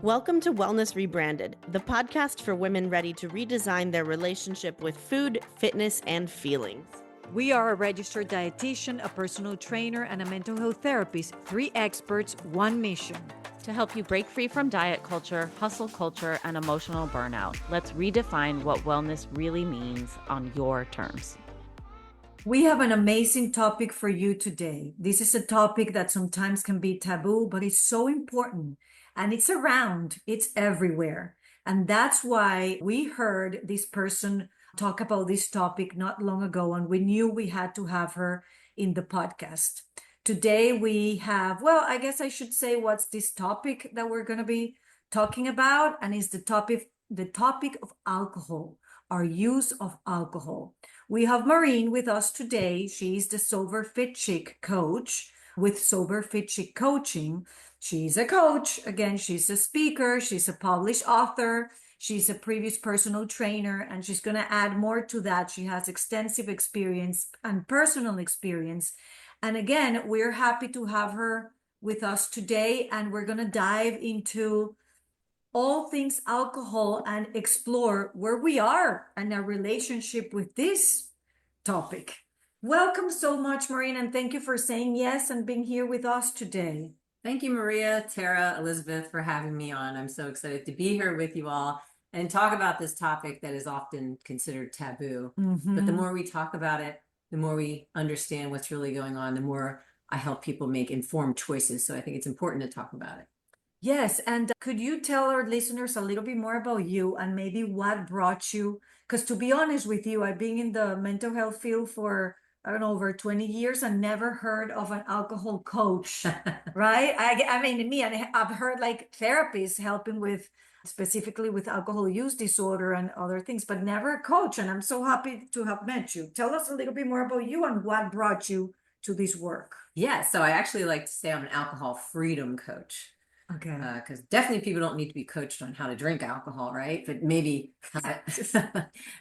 Welcome to Wellness Rebranded, the podcast for women ready to redesign their relationship with food, fitness, and feelings. We are a registered dietitian, a personal trainer, and a mental health therapist. 3 experts, 1 mission. To help you break free from diet culture, hustle culture, and emotional burnout, let's redefine what wellness really means on your terms. We have an amazing topic for you today. This is a topic that sometimes can be taboo, but it's so important. And it's around, it's everywhere. And that's why we heard this person talk about this topic not long ago, and we knew we had to have her in the podcast. Today we have, well, I guess I should say what's this topic that we're going to be talking about, and it's the topic of alcohol, our use of alcohol. We have Maureen with us today. She's the Sober Fit Chic coach with Sober Fit Chic Coaching. She's a coach. Again, she's a speaker. She's a published author. She's a previous personal trainer, and she's going to add more to that. She has extensive experience and personal experience. And again, we're happy to have her with us today, and we're going to dive into all things alcohol and explore where we are in our relationship with this topic. Welcome so much, Maureen, and thank you for saying yes and being here with us today. Thank you, Maria, Tara, Elizabeth, for having me on. I'm so excited to be here with you all and talk about this topic that is often considered taboo. But the more we talk about it, the more we understand what's really going on, the more I help people make informed choices. So I think it's important to talk about it. Yes, and could you tell our listeners a little bit more about you and maybe what brought you? Because to be honest with you, I've been in the mental health field for, I don't know, over 20 years and never heard of an alcohol coach, right? I mean, I've heard like therapists helping with, specifically with alcohol use disorder and other things, but never a coach. And I'm so happy to have met you. Tell us a little bit more about you and what brought you to this work. Yeah, so I actually like to say I'm an alcohol freedom coach. Okay. Because definitely people don't need to be coached on how to drink alcohol, right? But maybe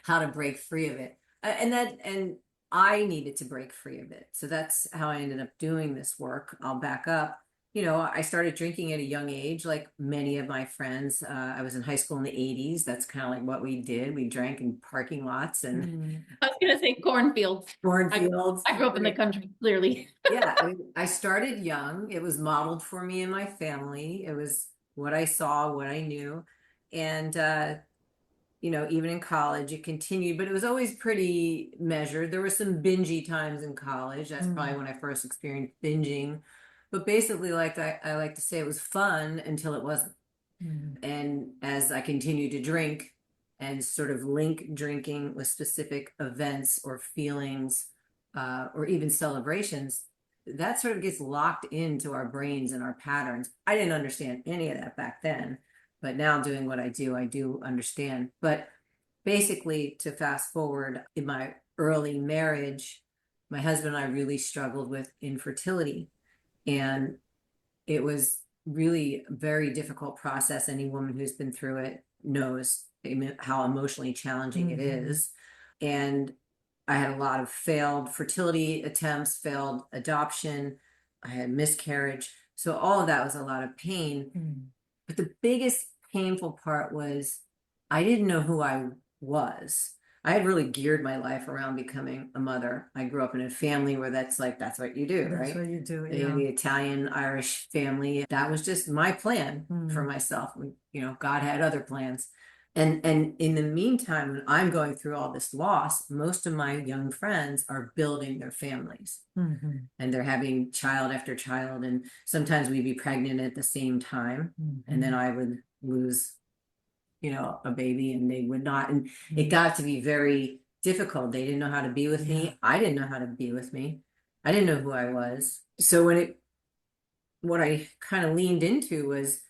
how to break free of it. And I needed to break free of it. So that's how I ended up doing this work. I'll back up. You know, I started drinking at a young age, like many of my friends. I was in high school in the 80s. That's kind of like what we did. We drank in parking lots and I was going to say cornfields. cornfields. I grew up in the country, clearly. Yeah, I started young. It was modeled for me and my family. It was what I saw, what I knew. And, you know, even in college, it continued, but it was always pretty measured. There were some bingey times in college. That's probably when I first experienced binging. But basically, like I like to say, it was fun until it wasn't. And as I continued to drink and sort of link drinking with specific events or feelings or even celebrations, that sort of gets locked into our brains and our patterns. I didn't understand any of that back then, but now doing what I do understand. But basically, to fast forward, in my early marriage, my husband and I really struggled with infertility. And it was really a very difficult process. Any woman who's been through it knows how emotionally challenging it is. And I had a lot of failed fertility attempts, failed adoption. I had miscarriage. So all of that was a lot of pain. But the biggest painful part was I didn't know who I was. I had really geared my life around becoming a mother. I grew up in a family where that's what you do, right? That's what you do. Yeah. The Italian Irish family. That was just my plan for myself. You know, God had other plans. And in the meantime, when I'm going through all this loss, most of my young friends are building their families and they're having child after child. And sometimes we'd be pregnant at the same time. And then I would lose, you know, a baby and they would not. And it got to be very difficult. They didn't know how to be with me. I didn't know how to be with me. I didn't know who I was. So what I kind of leaned into was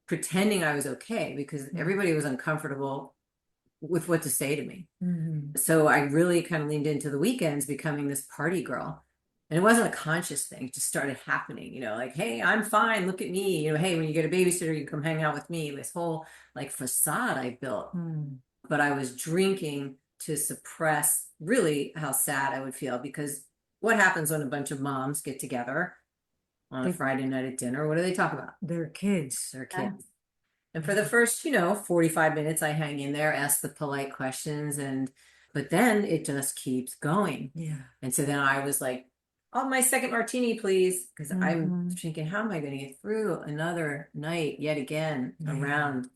pretending I was okay because everybody was uncomfortable with what to say to me. So I really kind of leaned into the weekends becoming this party girl. And it wasn't a conscious thing. It just started happening, you know, like, hey, I'm fine. Look at me. You know, hey, when you get a babysitter, you come hang out with me. This whole like facade I built. But I was drinking to suppress really how sad I would feel, because what happens when a bunch of moms get together on a Friday night at dinner? What do they talk about? Their kids. Their kids. And for the first, 45 minutes, I hang in there, ask the polite questions, but then it just keeps going. Yeah. And so then I was like, oh, my second martini, please. Because I'm Mm-hmm. thinking, how am I going to get through another night yet again Yeah. around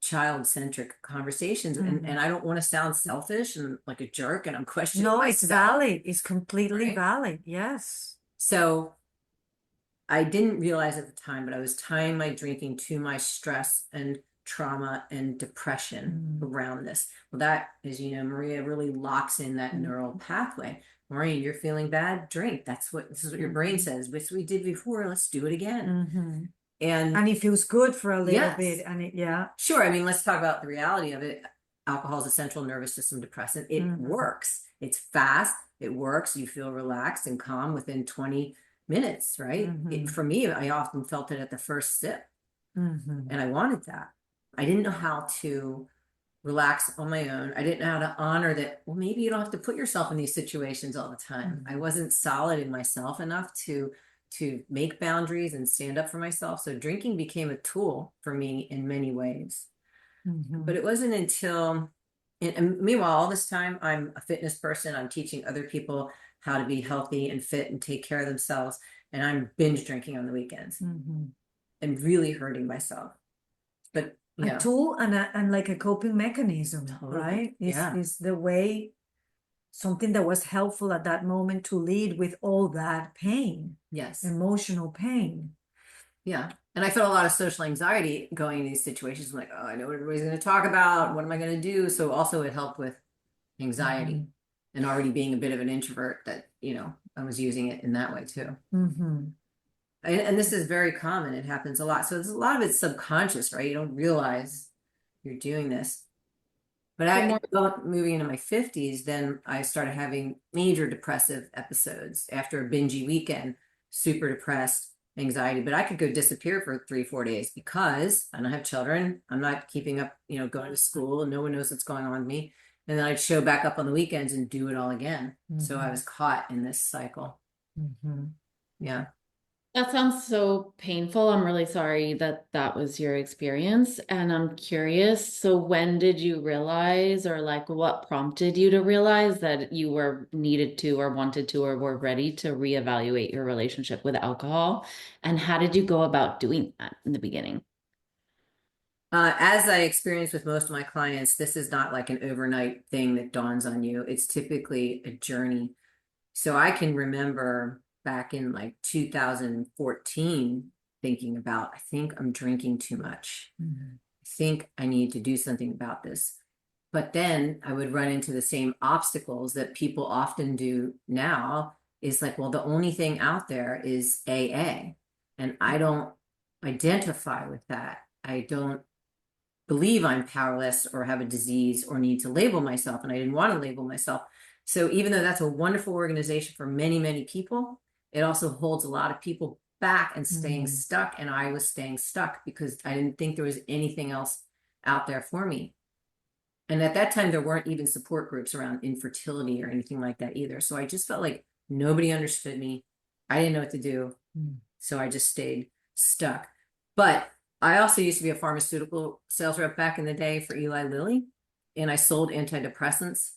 child-centric conversations? Mm-hmm. And I don't want to sound selfish and like a jerk, and I'm questioning No, it's myself. valid. It's completely Right? valid. Yes. So I didn't realize at the time, but I was tying my drinking to my stress and trauma and depression around this. Well, that, as you know, Maria, really locks in that neural pathway. Maureen, you're feeling bad, drink. This is what your brain says. Which we did before, let's do it again. Mm-hmm. And And it feels good for a little yes, bit. And yeah. sure. I mean, let's talk about the reality of it. Alcohol is a central nervous system depressant. It works. It's fast. It works. You feel relaxed and calm within 20 minutes, right? For me, I often felt it at the first sip, and I wanted that. I didn't know how to relax on my own. I didn't know how to honor that. Well, maybe you don't have to put yourself in these situations all the time. I wasn't solid in myself enough to make boundaries and stand up for myself. So drinking became a tool for me in many ways. But it wasn't until, and meanwhile, all this time, I'm a fitness person. I'm teaching other people how to be healthy and fit and take care of themselves. And I'm binge drinking on the weekends and really hurting myself. But a tool and like a coping mechanism, totally. right? Yeah. Is the way, something that was helpful at that moment to lead with all that pain, Yes. emotional pain. Yeah. And I felt a lot of social anxiety going in these situations. I'm like, oh, I know what everybody's going to talk about. What am I going to do? So also it helped with anxiety and already being a bit of an introvert that, I was using it in that way too. And this is very common. It happens a lot. So there's a lot of it's subconscious, right? You don't realize you're doing this. But moving into my 50s, then I started having major depressive episodes after a bingey weekend, super depressed, anxiety. But I could go disappear for 3, 4 days because I don't have children. I'm not keeping up, going to school, and no one knows what's going on with me. And then I'd show back up on the weekends and do it all again. So I was caught in this cycle. Yeah. That sounds so painful. I'm really sorry that that was your experience. And I'm curious, so when did you realize, or like what prompted you to realize that you were needed to or wanted to or were ready to reevaluate your relationship with alcohol? And how did you go about doing that in the beginning? As I experience with most of my clients, this is not like an overnight thing that dawns on you. It's typically a journey. So I can remember back in like 2014 thinking about, I think I'm drinking too much. I think I need to do something about this. But then I would run into the same obstacles that people often do now, is like, well, the only thing out there is AA. And I don't identify with that. I don't believe I'm powerless or have a disease or need to label myself. And I didn't want to label myself. So even though that's a wonderful organization for many, many people, it also holds a lot of people back and staying stuck. And I was staying stuck because I didn't think there was anything else out there for me. And at that time, there weren't even support groups around infertility or anything like that either. So I just felt like nobody understood me. I didn't know what to do. So I just stayed stuck. But I also used to be a pharmaceutical sales rep back in the day for Eli Lilly, and I sold antidepressants.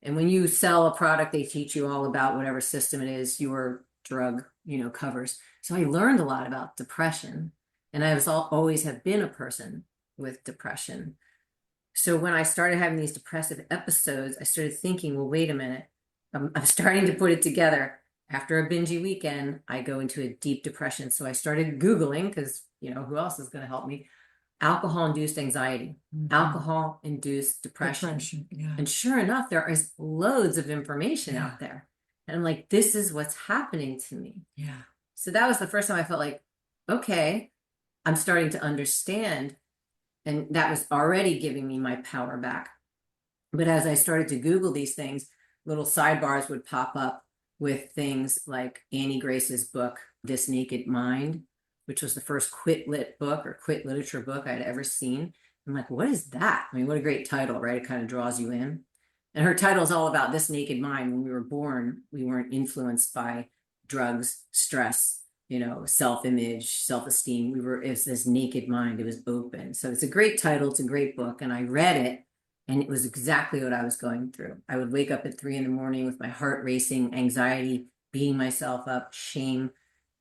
And when you sell a product, they teach you all about whatever system it is your drug, covers. So I learned a lot about depression, and I was always have been a person with depression. So when I started having these depressive episodes, I started thinking, well, wait a minute, I'm starting to put it together. After a bingey weekend, I go into a deep depression. So I started Googling, because, who else is going to help me? Alcohol-induced anxiety, alcohol-induced depression. Yeah. And sure enough, there is loads of information out there. And I'm like, this is what's happening to me. Yeah. So that was the first time I felt like, okay, I'm starting to understand. And that was already giving me my power back. But as I started to Google these things, little sidebars would pop up with things like Annie Grace's book, This Naked Mind, which was the first quit lit book or quit literature book I'd ever seen. I'm like, what is that? I mean, what a great title, right? It kind of draws you in. And her title is all about this naked mind. When we were born, we weren't influenced by drugs, stress, self-image, self-esteem. It was this naked mind. It was open. So it's a great title. It's a great book. And I read it and it was exactly what I was going through. I would wake up at 3 a.m. with my heart racing, anxiety, beating myself up, shame.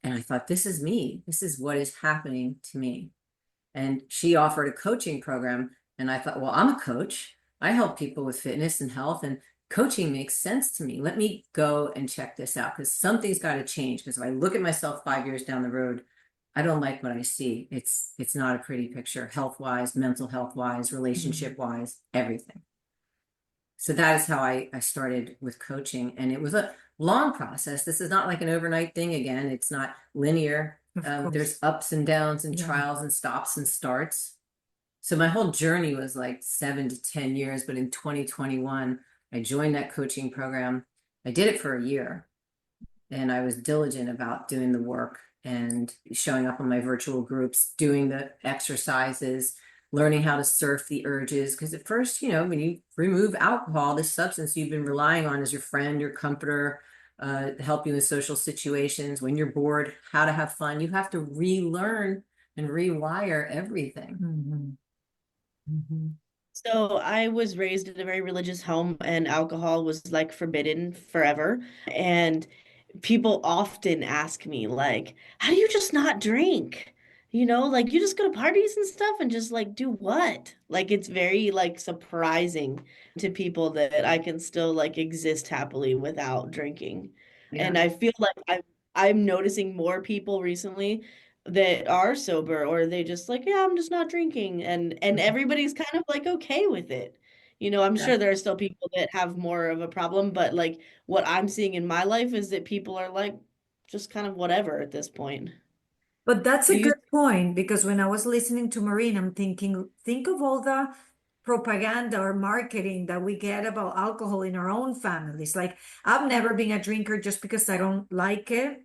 And I thought, this is me. This is what is happening to me. And she offered a coaching program. And I thought, well, I'm a coach. I help people with fitness and health, and coaching makes sense to me. Let me go and check this out, because something's got to change. Because if I look at myself 5 years down the road, I don't like what I see. It's not a pretty picture, health-wise, mental health-wise, relationship-wise, everything. So that is how I started with coaching. And it was a long process. This is not like an overnight thing. Again, it's not linear. There's ups and downs and trials and stops and starts. So my whole journey was like 7 to 10 years. But in 2021, I joined that coaching program. I did it for a year, and I was diligent about doing the work and showing up on my virtual groups, doing the exercises, learning how to surf the urges. Because at first, when you remove alcohol, this substance you've been relying on as your friend, your comforter, help you in social situations, when you're bored, how to have fun, you have to relearn and rewire everything. So I was raised in a very religious home, and alcohol was like forbidden forever. And people often ask me, like, how do you just not drink? Like you just go to parties and stuff and just like do what? Like it's very like surprising to people that I can still like exist happily without drinking. And I feel like I'm noticing more people recently that are sober, or they just like, yeah, I'm just not drinking, and everybody's kind of like okay with it. I'm sure there are still people that have more of a problem, but like what I'm seeing in my life is that people are like just kind of whatever at this point. But that's Do a you? good point, because when I was listening to Maureen, I'm thinking, think of all the propaganda or marketing that we get about alcohol in our own families. Like, I've never been a drinker just because I don't like it.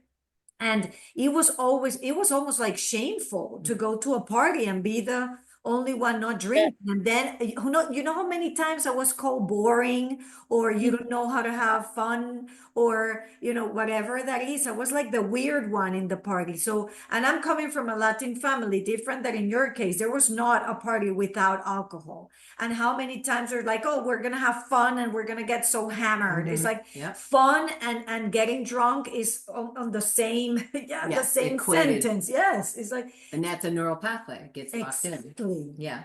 And it was almost like shameful to go to a party and be the only one not Yeah. drinking. And then, you know how many times I was called boring, or you don't know how to have fun, or, whatever that is. I was like the weird one in the party. So, and I'm coming from a Latin family, different than in your case. There was not a party without alcohol. And how many times they're like, oh, we're going to have fun and we're going to get so hammered. It's like fun and getting drunk is on the same, the same equated. sentence. Yes. It's like, And that's a neural pathway. It gets locked in. exactly. Yeah.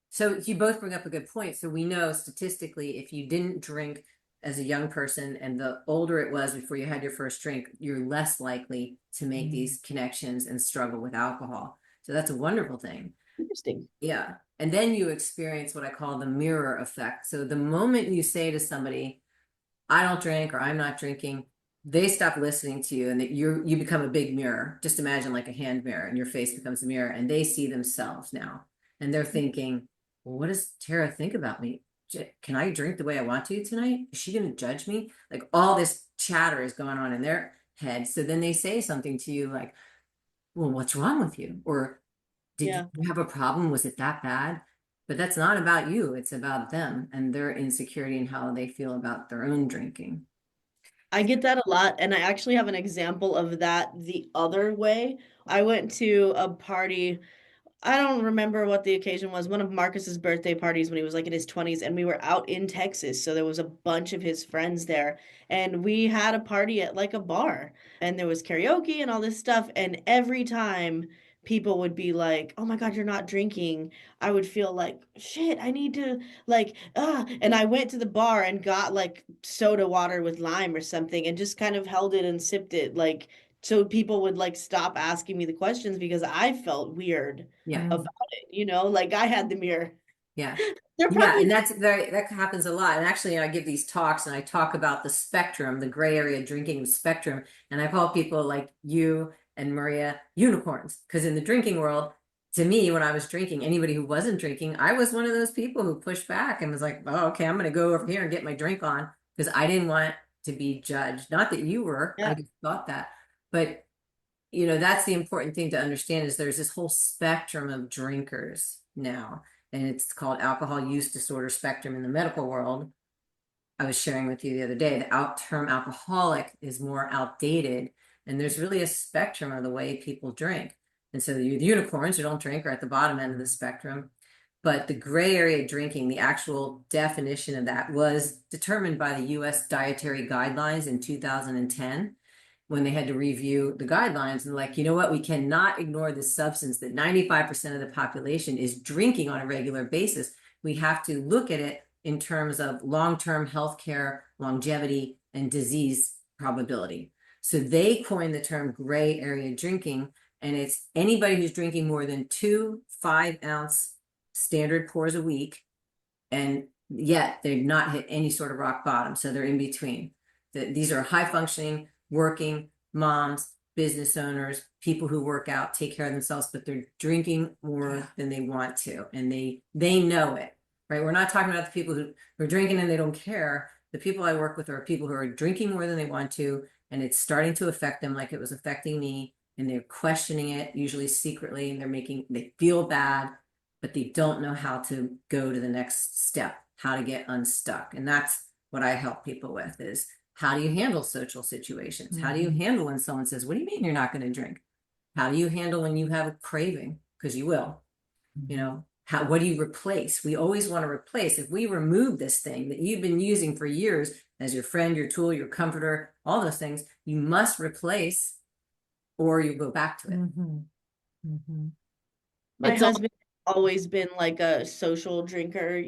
So you both bring up a good point. So we know statistically, if you didn't drink as a young person, and the older it was before you had your first drink, you're less likely to make these connections and struggle with alcohol. So that's a wonderful thing. Interesting. Yeah. And then you experience what I call the mirror effect. So the moment you say to somebody, I don't drink, or I'm not drinking, they stop listening to you, and that you become a big mirror. Just imagine like a hand mirror, and your face becomes a mirror, and they see themselves now, and they're thinking, well, what does Tara think about me? Can I drink the way I want to tonight? Is she going to judge me? Like, all this chatter is going on in their head. So then they say something to you like, well, what's wrong with you? Or did you have a problem? Was it that bad? But that's not about you. It's about them and their insecurity and how they feel about their own drinking. I get that a lot, and I actually have an example of that the other way. I went to a party. I don't remember what the occasion was. One of Marcus's birthday parties when he was like in his 20s, and we were out in Texas. So there was a bunch of his friends there, and we had a party at like a bar, and there was karaoke and all this stuff. And every time people would be like, "Oh my God, you're not drinking," I would feel like, shit, I need to like, and I went to the bar and got like soda water with lime or something and just kind of held it and sipped it, like, so people would like stop asking me the questions because I felt weird about it, like I had the mirror. Yeah. They're Yeah, probably and that happens a lot. And actually, I give these talks and I talk about the spectrum, the gray area drinking spectrum, and I call people like you and Maria unicorns, because in the drinking world, to me, when I was drinking, anybody who wasn't drinking, I was one of those people who pushed back and was like, "Oh, okay, I'm going to go over here and get my drink on," because I didn't want to be judged. Not that you were, I just thought that, but that's the important thing to understand, is there's this whole spectrum of drinkers now, and it's called alcohol use disorder spectrum in the medical world. I was sharing with you the other day, the term alcoholic is more outdated, And there's really a spectrum of the way people drink. And so the unicorns who don't drink are at the bottom end of the spectrum. But the gray area drinking, the actual definition of that was determined by the US Dietary Guidelines in 2010 when they had to review the guidelines and like, you know what, we cannot ignore this substance that 95% of the population is drinking on a regular basis. We have to look at it in terms of long-term healthcare, longevity, and disease probability. So they coined the term gray area drinking, and it's anybody who's drinking more than 2 5-ounce standard pours a week, and yet they've not hit any sort of rock bottom. So they're in between. These are high functioning, working moms, business owners, people who work out, take care of themselves, but they're drinking more than they want to, and they know it, right? We're not talking about the people who are drinking and they don't care. The people I work with are people who are drinking more than they want to, and it's starting to affect them like it was affecting me, and they're questioning it, usually secretly, and they feel bad, but they don't know how to go to the next step, how to get unstuck. And that's what I help people with is, how do you handle social situations? How do you handle when someone says, what do you mean you're not going to drink? How do you handle when you have a craving? Because you will, you know, what do you replace? We always want to replace. If we remove this thing that you've been using for years as your friend, your tool, your comforter, all those things, you must replace or you go back to it. My It's all husband always been like a social drinker,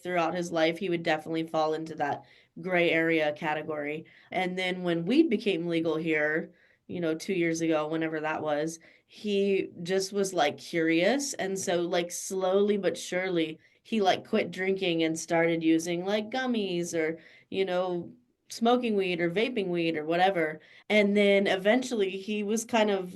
throughout his life. He would definitely fall into that gray area category. And then when weed became legal here, 2 years ago, whenever that was, he just was like curious. And so, like, slowly but surely, he like quit drinking and started using like gummies or, you know, smoking weed or vaping weed or whatever. And then eventually he was kind of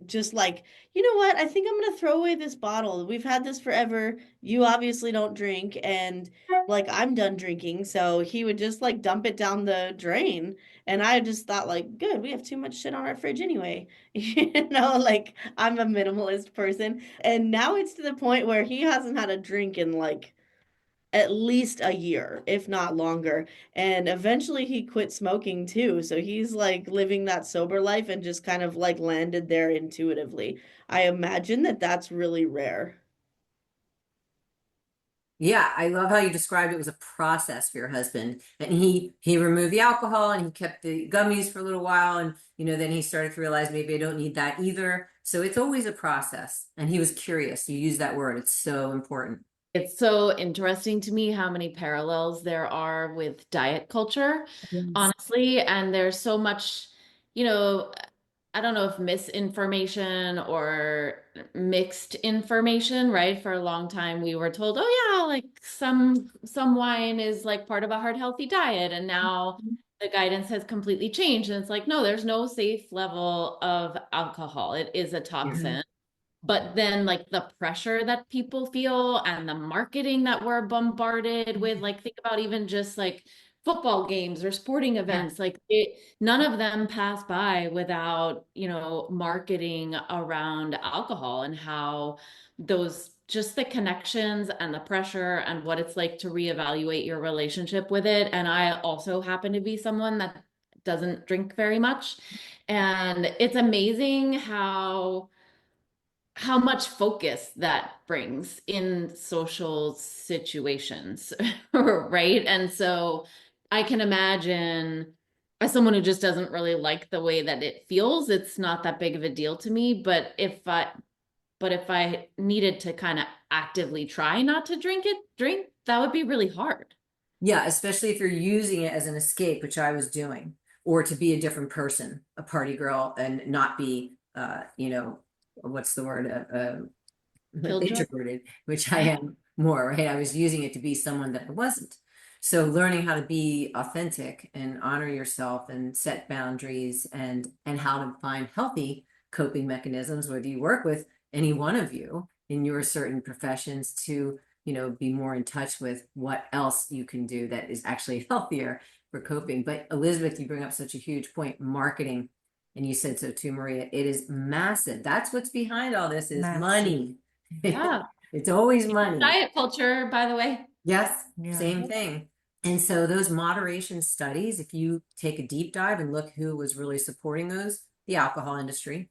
just like, you know what? I think I'm gonna throw away this bottle. We've had this forever. You obviously don't drink, and like I'm done drinking. So he would just like dump it down the drain. And I just thought, like, good, we have too much shit on our fridge anyway. Like I'm a minimalist person. And now it's to the point where he hasn't had a drink in like at least a year, if not longer. And eventually he quit smoking too. So he's like living that sober life and just kind of like landed there intuitively. I imagine that that's really rare. Yeah, I love how you described it was a process for your husband. And he removed the alcohol and he kept the gummies for a little while. And then he started to realize maybe I don't need that either. So it's always a process. And he was curious. You use that word. It's so important. It's so interesting to me how many parallels there are with diet culture, Yes. honestly. And there's so much, you know, I don't know if misinformation or mixed information, right? For a long time we were told, oh yeah, like some wine is like part of a heart healthy diet. And now the guidance has completely changed. And it's like, no, there's no safe level of alcohol. It is a Yeah. toxin. But then like the pressure that people feel and the marketing that we're bombarded with, like think about even just like football games or sporting events, like none of them pass by without, marketing around alcohol and how those just the connections and the pressure and what it's like to reevaluate your relationship with it. And I also happen to be someone that doesn't drink very much. And it's amazing how much focus that brings in social situations, right? And so I can imagine as someone who just doesn't really like the way that it feels, it's not that big of a deal to me. But if I needed to kind of actively try not to drink, that would be really hard. Yeah, especially if you're using it as an escape, which I was doing, or to be a different person, a party girl, and not be, what's the word, Killjoy. introverted, which I am more, right? I was using it to be someone that I wasn't. So learning how to be authentic and honor yourself and set boundaries and how to find healthy coping mechanisms, whether you work with any one of you in your certain professions to, be more in touch with what else you can do that is actually healthier for coping. But Elizabeth, you bring up such a huge point, marketing. And you said so too, Maria. It is massive. That's what's behind all this is Massive. money. Yeah. It's always money. Diet culture, by the way. Yes, Yeah. same thing. And so those moderation studies, if you take a deep dive and look who was really supporting those, the alcohol industry.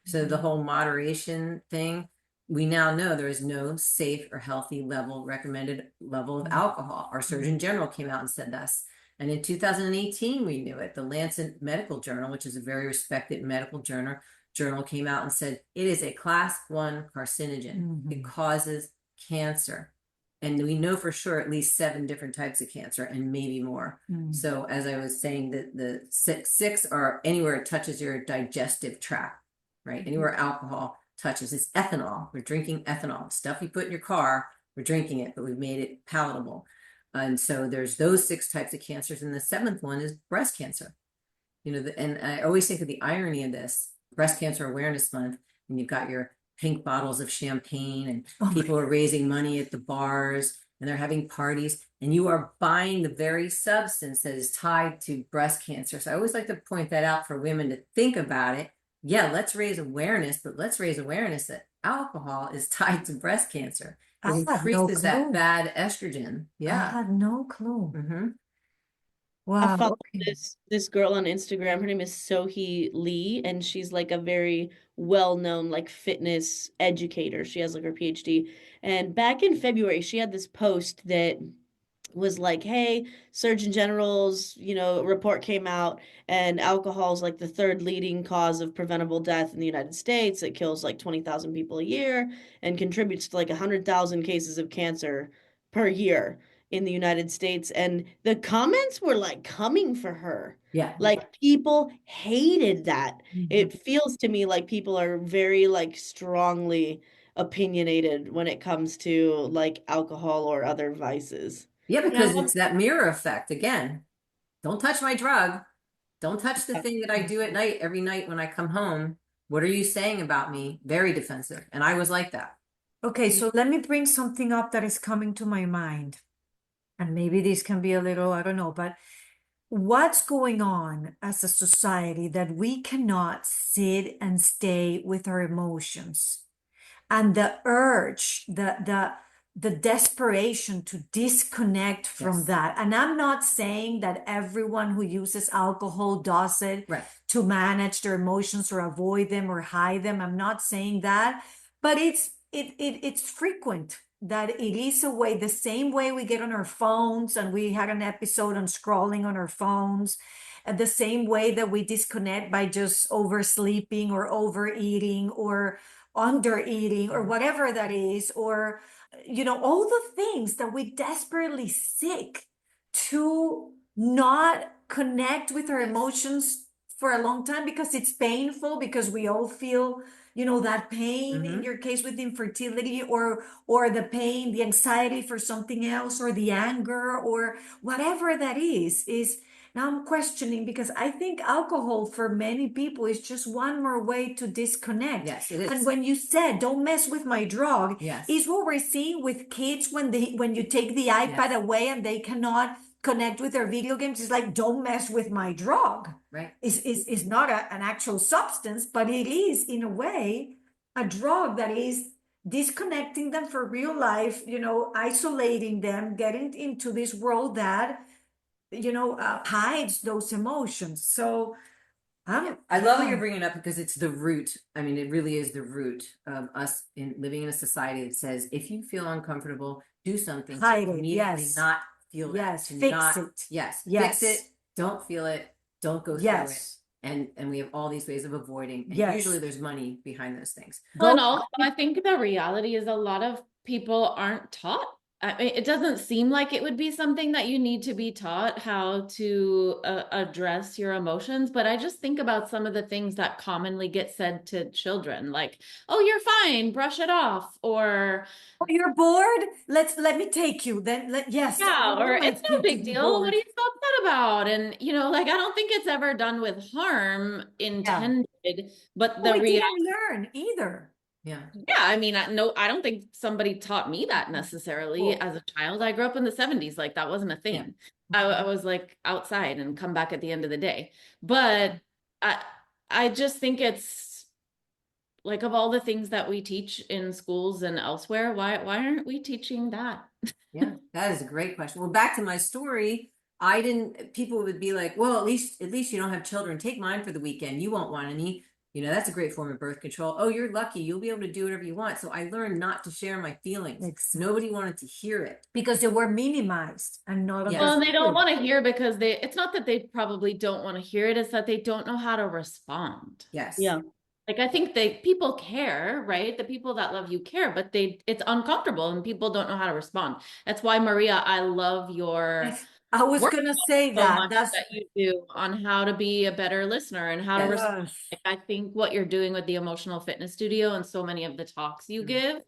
So the whole moderation thing, we now know there is no safe or healthy recommended level of alcohol. Our Surgeon General came out and said this. And in 2018, we knew it. The Lancet Medical Journal, which is a very respected medical journal came out and said it is a class 1 carcinogen. It causes cancer. And we know for sure at least 7 different types of cancer and maybe more. So as I was saying, the six are anywhere it touches your digestive tract, right? Anywhere alcohol touches. It's ethanol. We're drinking ethanol. Stuff you put in your car, we're drinking it, but we've made it palatable. And so there's those 6 types of cancers. And the 7th one is breast cancer. And I always think of the irony of this, Breast Cancer Awareness Month, and you've got your pink bottles of champagne and people are raising money at the bars and they're having parties and you are buying the very substance that is tied to breast cancer. So I always like to point that out for women to think about it. Yeah, let's raise awareness, but let's raise awareness that alcohol is tied to breast cancer. It increases that bad estrogen. Yeah. I had no clue. I Wow. follow this girl on Instagram. Her name is Sohee Lee, and she's like a very well-known like fitness educator. She has like her PhD. And back in February, she had this post that was like, hey, Surgeon General's, report came out and alcohol is like the 3rd leading cause of preventable death in the United States. It kills like 20,000 people a year and contributes to like 100,000 cases of cancer per year in the United States. And the comments were like coming for her. Yeah. Like people hated that. It feels to me like people are very like strongly opinionated when it comes to like alcohol or other vices. Yeah, because it's that mirror effect. Again, don't touch my drug. Don't touch the thing that I do at night, every night when I come home. What are you saying about me? Very defensive. And I was like that. Okay, so let me bring something up that is coming to my mind. And maybe this can be a little, I don't know, but what's going on as a society that we cannot sit and stay with our emotions? And the urge, the desperation to disconnect from that. And I'm not saying that everyone who uses alcohol does it to manage their emotions or avoid them or hide them. I'm not saying that, but it's frequent that it is a way, the same way we get on our phones, and we had an episode on scrolling on our phones, the same way that we disconnect by just oversleeping or overeating or under eating or whatever that is, or all the things that we desperately seek to not connect with our emotions for a long time because it's painful, because we all feel that pain in your case with infertility, or the pain, the anxiety for something else, or the anger, or whatever that is now I'm questioning, because I think alcohol for many people is just one more way to disconnect. Yes, it is. And when you said, don't mess with my drug, Yes. is what we're seeing with kids when you take the iPad away and they cannot connect with their video games. It's like, don't mess with my drug. Right. It's not an actual substance, but it is, in a way, a drug that is disconnecting them for real life, isolating them, getting into this world that hides those emotions. So I love what you're bringing up, because it's the root. I mean, it really is the root of us living in a society that says, if you feel uncomfortable, do something to hide it. immediately Yes. not feel that. Yes. To Fix not, it. Yes. Yes. Fix it. Don't feel it. Don't go through it. And we have all these ways of avoiding. And usually there's money behind those things. Well, and also, I think the reality is a lot of people aren't taught. I mean, it doesn't seem like it would be something that you need to be taught how to address your emotions. But I just think about some of the things that commonly get said to children, like, "Oh, you're fine, brush it off," or "Oh, you're bored? Let me take you." Then yes. yeah, or "It's no big deal. What Bored. are you so upset about?" And like, I don't think it's ever done with harm intended, but the We reality. didn't learn either. Yeah, I mean, I don't think somebody taught me that necessarily as a child. I grew up in the 70s, like that wasn't a thing. I was like outside and come back at the end of the day. But I just think it's like, of all the things that we teach in schools and elsewhere, why aren't we teaching that? Yeah, that is a great question. Well, back to my story. I didn't, people would be like, well, at least you don't have children. Take mine for the weekend. You won't want any. That's a great form of birth control. Oh, you're lucky. You'll be able to do whatever you want. So I learned not to share my feelings. Exactly. Nobody wanted to hear it. Because they were minimized and not Yes. Well, and they don't understood. want to hear because it's not that they probably don't want to hear it, it's that they don't know how to respond. Yes. Yeah. Like I think people care, right? The people that love you care, but it's uncomfortable and people don't know how to respond. That's why, Maria, I love your I was work gonna say so that. much That's that you do on how to be a better listener and how to respond. yes. Like, I think what you're doing with the Emotional Fitness Studio and so many of the talks you give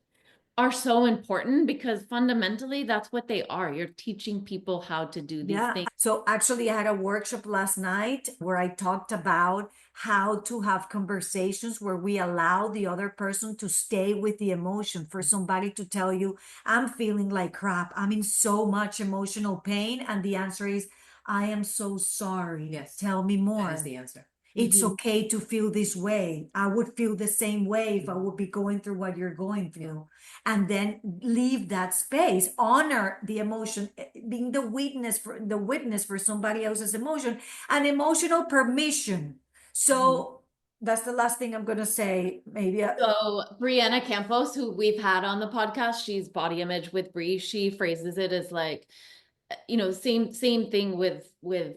are so important because fundamentally that's what they are. You're teaching people how to do these Yeah. things. So actually, I had a workshop last night where I talked about how to have conversations where we allow the other person to stay with the emotion. For somebody to tell you, I'm feeling like crap, I'm in so much emotional pain. And the answer is, I am so sorry. Yes. Tell me more. That is the answer. It's okay to feel this way. I would feel the same way if I would be going through what you're going through. And then leave that space, honor the emotion, being the witness for somebody else's emotion, and emotional permission. So that's the last thing I'm gonna say. Maybe So Brianna Campos, who we've had on the podcast, she's Body Image with Bree. She phrases it as like, same thing with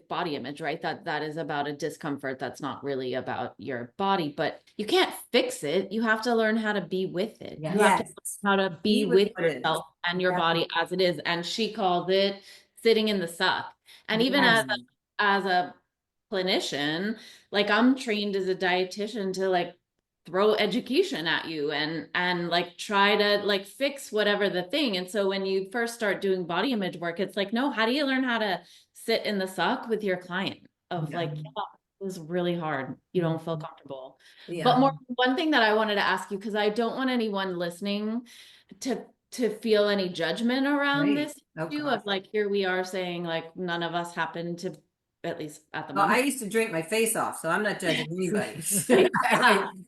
body image, right? That is about a discomfort that's not really about your body, but you can't fix it. You have to learn how to be with it. Yeah. You have to yes. learn how to be Be with with what it is. yourself and your Yeah. body as it is. And she calls it sitting in the suck. And even Yes. as a clinician, like I'm trained as a dietitian to like throw education at you and like try to like fix whatever the thing. And so when you first start doing body image work, it's like, no, how do you learn how to sit in the suck with your client of like, yeah, it was really hard. You don't feel comfortable. Yeah. But more, one thing that I wanted to ask you, because I don't want anyone listening to feel any judgment around Right. this Oh, issue God. of like, here we are saying like none of us happen to, at least at the Well, I moment. used to drink my face off, so I'm not judging anybody.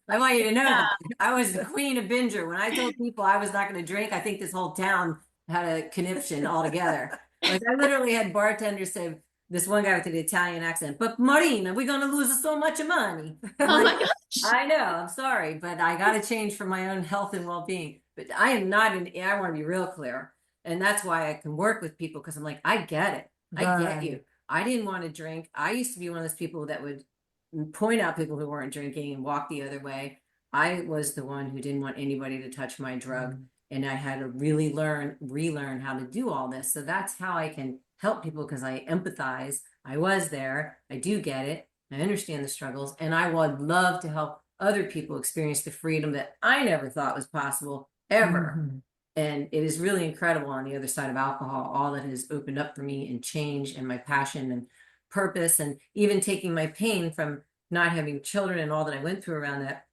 I want you to know that I was the queen of binger. When I told people I was not going to drink, I think this whole town had a conniption altogether. Like I literally had bartenders say, this one guy with an Italian accent, but Marina, we're going to lose so much money. Oh Like, my gosh. I know, I'm sorry, but I got to change for my own health and well-being. But I am not I want to be real clear. And that's why I can work with people because I'm like, I get it. I get you. I didn't want to drink. I used to be one of those people that would point out people who weren't drinking and walk the other way. I was the one who didn't want anybody to touch my drug. And I had to really relearn how to do all this. So that's how I can help people because I empathize. I was there. I do get it. I understand the struggles. And I would love to help other people experience the freedom that I never thought was possible ever. And it is really incredible on the other side of alcohol, all that has opened up for me and change and my passion and purpose, and even taking my pain from not having children and all that I went through around that.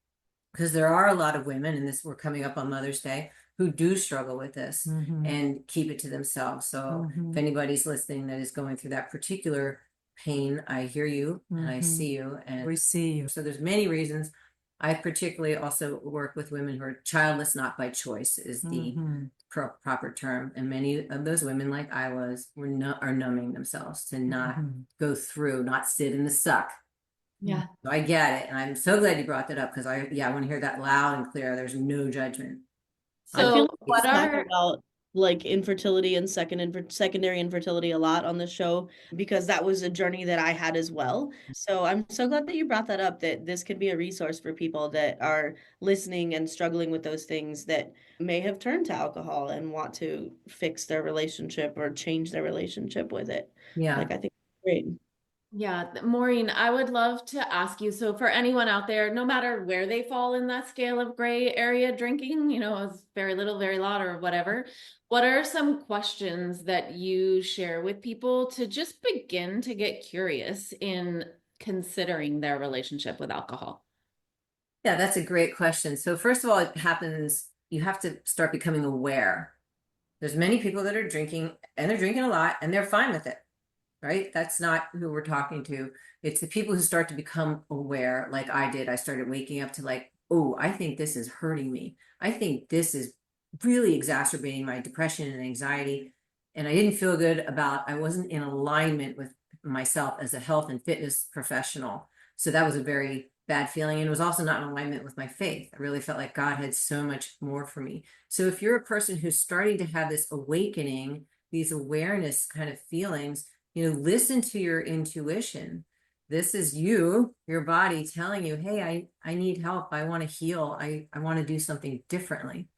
Because there are a lot of women, and this we're coming up on Mother's Day, who do struggle with this and keep it to themselves. So if anybody's listening that is going through that particular pain, I hear you and I see you. And We see you. so there's many reasons. I particularly also work with women who are childless, not by choice is the proper term. And many of those women, like I was, are numbing themselves to not go through, not sit in the suck. Yeah. So I get it. And I'm so glad you brought that up because I want to hear that loud and clear. There's no judgment. I feel So like what we talk are about like infertility and secondary infertility a lot on the show because that was a journey that I had as well. So I'm so glad that you brought that up, that this could be a resource for people that are listening and struggling with those things that may have turned to alcohol and want to fix their relationship or change their relationship with it. Yeah. Like I think it's great. Yeah, Maureen, I would love to ask you. So, for anyone out there, no matter where they fall in that scale of gray area drinking, it's very little, very lot, or whatever, what are some questions that you share with people to just begin to get curious in considering their relationship with alcohol? Yeah, that's a great question. So, first of all, it happens, you have to start becoming aware. There's many people that are drinking and they're drinking a lot and they're fine with it. Right? That's not who we're talking to. It's the people who start to become aware, like I did. I started waking up to like, oh, I think this is hurting me. I think this is really exacerbating my depression and anxiety. and I didn't feel good I wasn't in alignment with myself as a health and fitness professional. So that was a very bad feeling. And it was also not in alignment with my faith. I really felt like God had so much more for me. So if you're a person who's starting to have this awakening, these awareness kind of feelings, listen to your intuition. This is your body telling you, hey, I need help. I want to heal. I want to do something differently.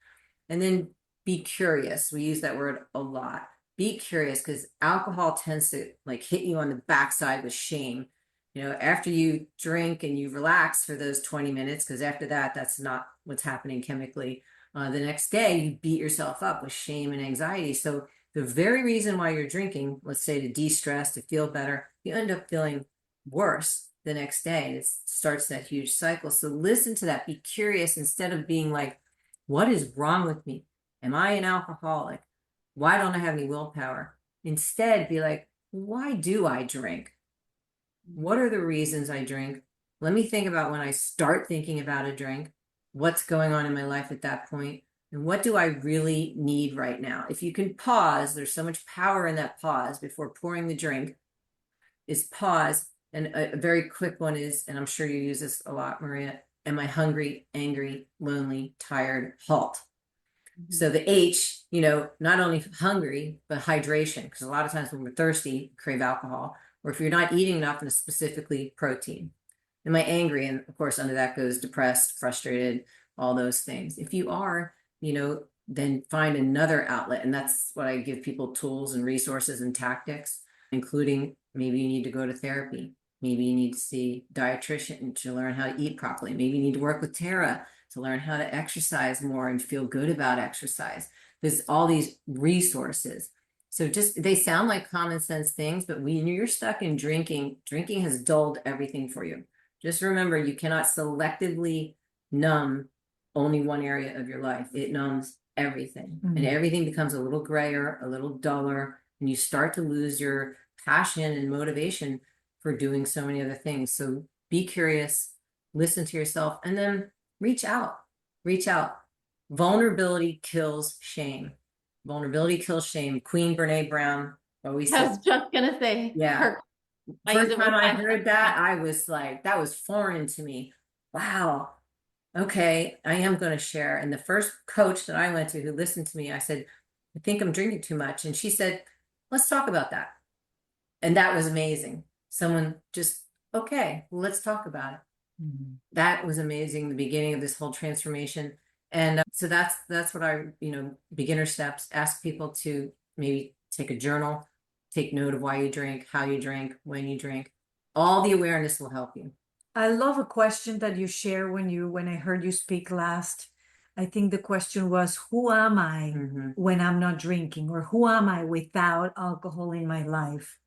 And then be curious. We use that word a lot. Be curious, because alcohol tends to like hit you on the backside with shame. After you drink and you relax for those 20 minutes, because after that, that's not what's happening chemically. The next day, you beat yourself up with shame and anxiety. So the very reason why you're drinking, let's say to de-stress, to feel better, you end up feeling worse the next day. And it starts that huge cycle. So listen to that. Be curious instead of being like, what is wrong with me? Am I an alcoholic? Why don't I have any willpower? Instead, be like, why do I drink? What are the reasons I drink? Let me think about when I start thinking about a drink, what's going on in my life at that point, and what do I really need right now? If you can pause, there's so much power in that pause before pouring the drink, is pause. And a very quick one is, and I'm sure you use this a lot, Maria, am I hungry, angry, lonely, tired, halt? So the H, not only hungry, but hydration, because a lot of times when we're thirsty, crave alcohol, or if you're not eating enough, and specifically protein. Am I angry? And of course, under that goes depressed, frustrated, all those things. If you are, then find another outlet. And that's what I give people, tools and resources and tactics, including maybe you need to go to therapy. Maybe you need to see a dietitian to learn how to eat properly. Maybe you need to work with Tara to learn how to exercise more and feel good about exercise. There's all these resources. So they sound like common sense things, but when you're stuck in drinking has dulled everything for you. Just remember, you cannot selectively numb only one area of your life. It numbs everything. And everything becomes a little grayer, a little duller, and you start to lose your passion and motivation for doing so many other things. So be curious, listen to yourself, and then reach out. Vulnerability kills shame. Vulnerability kills shame. Queen Brene Brown always I said, was just gonna say, yeah. I use First it time with I my heard that, I was like, that was foreign to me. Wow. Okay, I am going to share. And the first coach that I went to who listened to me, I said, I think I'm drinking too much. And she said, let's talk about that. And that was amazing. Someone just, okay, well, let's talk about it. That was amazing, the beginning of this whole transformation. And so that's what I, beginner steps, ask people to maybe take a journal, take note of why you drink, how you drink, when you drink. All the awareness will help you. I love a question that you share when I heard you speak last. I think the question was, who am I when I'm not drinking, or who am I without alcohol in my life?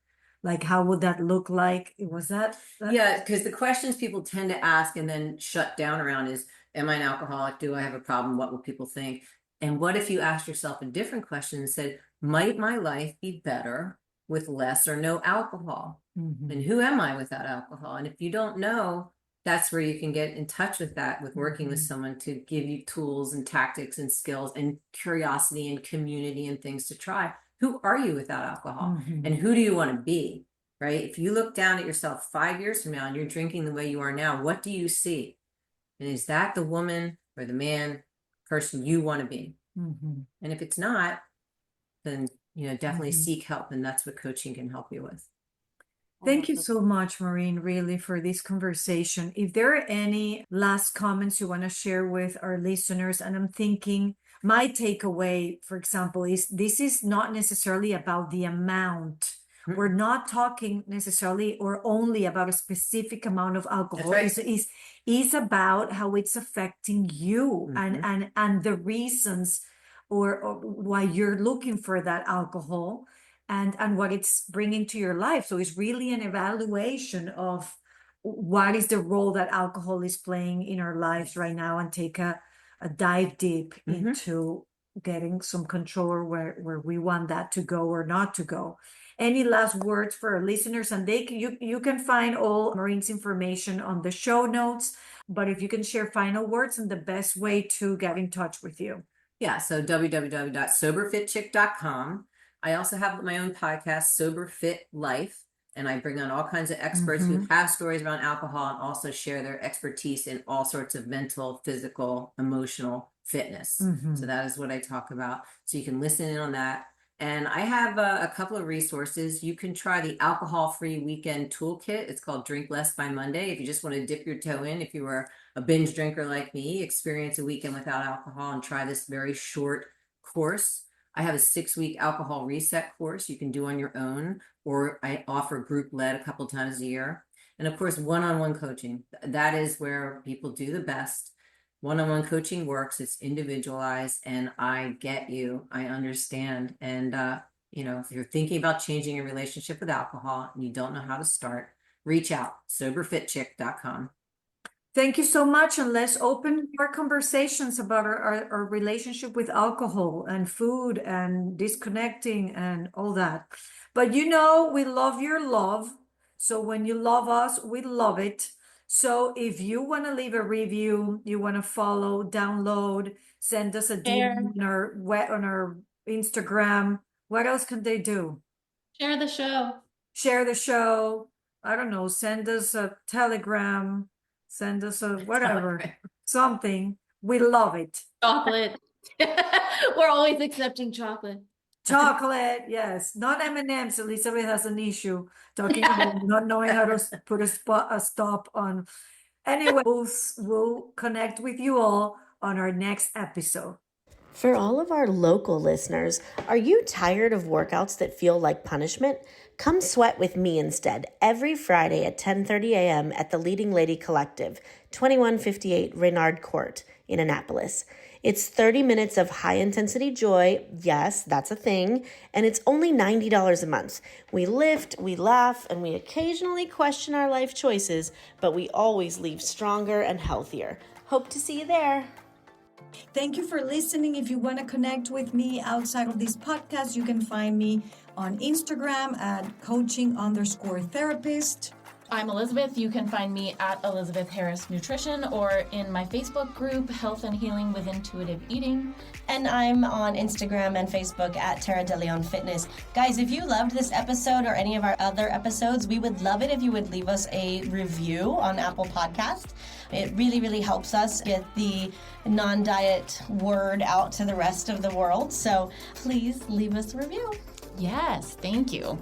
Like, how would that look like? Was that? Yeah, because the questions people tend to ask and then shut down around is, am I an alcoholic? Do I have a problem? What will people think? And what if you asked yourself a different question and said, might my life be better with less or no alcohol? And who am I without alcohol? And if you don't know, that's where you can get in touch with that, with working with someone to give you tools and tactics and skills and curiosity and community and things to try. Who are you without alcohol? And who do you want to be? Right? If you look down at yourself 5 years from now and you're drinking the way you are now, what do you see? And is that the woman or the man, person you want to be? And if it's not, then, definitely seek help. And that's what coaching can help you with. Thank you so much, Maureen, really, for this conversation. If there are any last comments you want to share with our listeners, and I'm thinking my takeaway, for example, is this is not necessarily about the amount. We're not talking necessarily or only about a specific amount of alcohol. That's right. It's about how it's affecting you and the reasons or why you're looking for that alcohol and what it's bringing to your life. So it's really an evaluation of what is the role that alcohol is playing in our lives right now, and take a dive deep into getting some control where we want that to go or not to go. Any last words for our listeners? And you can find all Maureen's information on the show notes, but if you can share final words and the best way to get in touch with you. Yeah, so www.soberfitchick.com. I also have my own podcast, Sober Fit Life, and I bring on all kinds of experts who have stories around alcohol and also share their expertise in all sorts of mental, physical, emotional fitness. So that is what I talk about. So you can listen in on that. And I have a couple of resources. You can try the alcohol-free weekend toolkit. It's called Drink Less by Monday. If you just want to dip your toe in, if you were a binge drinker like me, experience a weekend without alcohol and try this very short course. I have a 6-week alcohol reset course you can do on your own, or I offer group led a couple times a year. And of course, one-on-one coaching. That is where people do the best. One-on-one coaching works. It's individualized, and I get you. I understand. And if you're thinking about changing your relationship with alcohol and you don't know how to start, reach out, soberfitchick.com. Thank you so much. And let's open more conversations about our relationship with alcohol and food and disconnecting and all that. But we love your love. So when you love us, we love it. So if you want to leave a review, you want to follow, download, send us a DM on our Instagram. What else can they do? Share the show. Share the show. I don't know. Send us a telegram. Send us a whatever, something. We love it. Chocolate. We're always accepting chocolate. Chocolate, yes. Not M&Ms. Elizabeth has an issue talking about not knowing how to put a stop on. Anyway, we'll connect with you all on our next episode. For all of our local listeners, are you tired of workouts that feel like punishment? Come sweat with me instead every Friday at 10:30 a.m. at the Leading Lady Collective, 2158 Reynard Court in Annapolis. It's 30 minutes of high-intensity joy. Yes, that's a thing. And it's only $90 a month. We lift, we laugh, and we occasionally question our life choices, but we always leave stronger and healthier. Hope to see you there. Thank you for listening. If you want to connect with me outside of this podcast, you can find me on Instagram at coaching_therapist. I'm Elizabeth. You can find me at Elizabeth Harris Nutrition or in my Facebook group, Health and Healing with Intuitive Eating. And I'm on Instagram and Facebook at Tara DeLeon Fitness. Guys, if you loved this episode or any of our other episodes, we would love it if you would leave us a review on Apple Podcast. It really, really helps us get the non-diet word out to the rest of the world. So please leave us a review. Yes, thank you.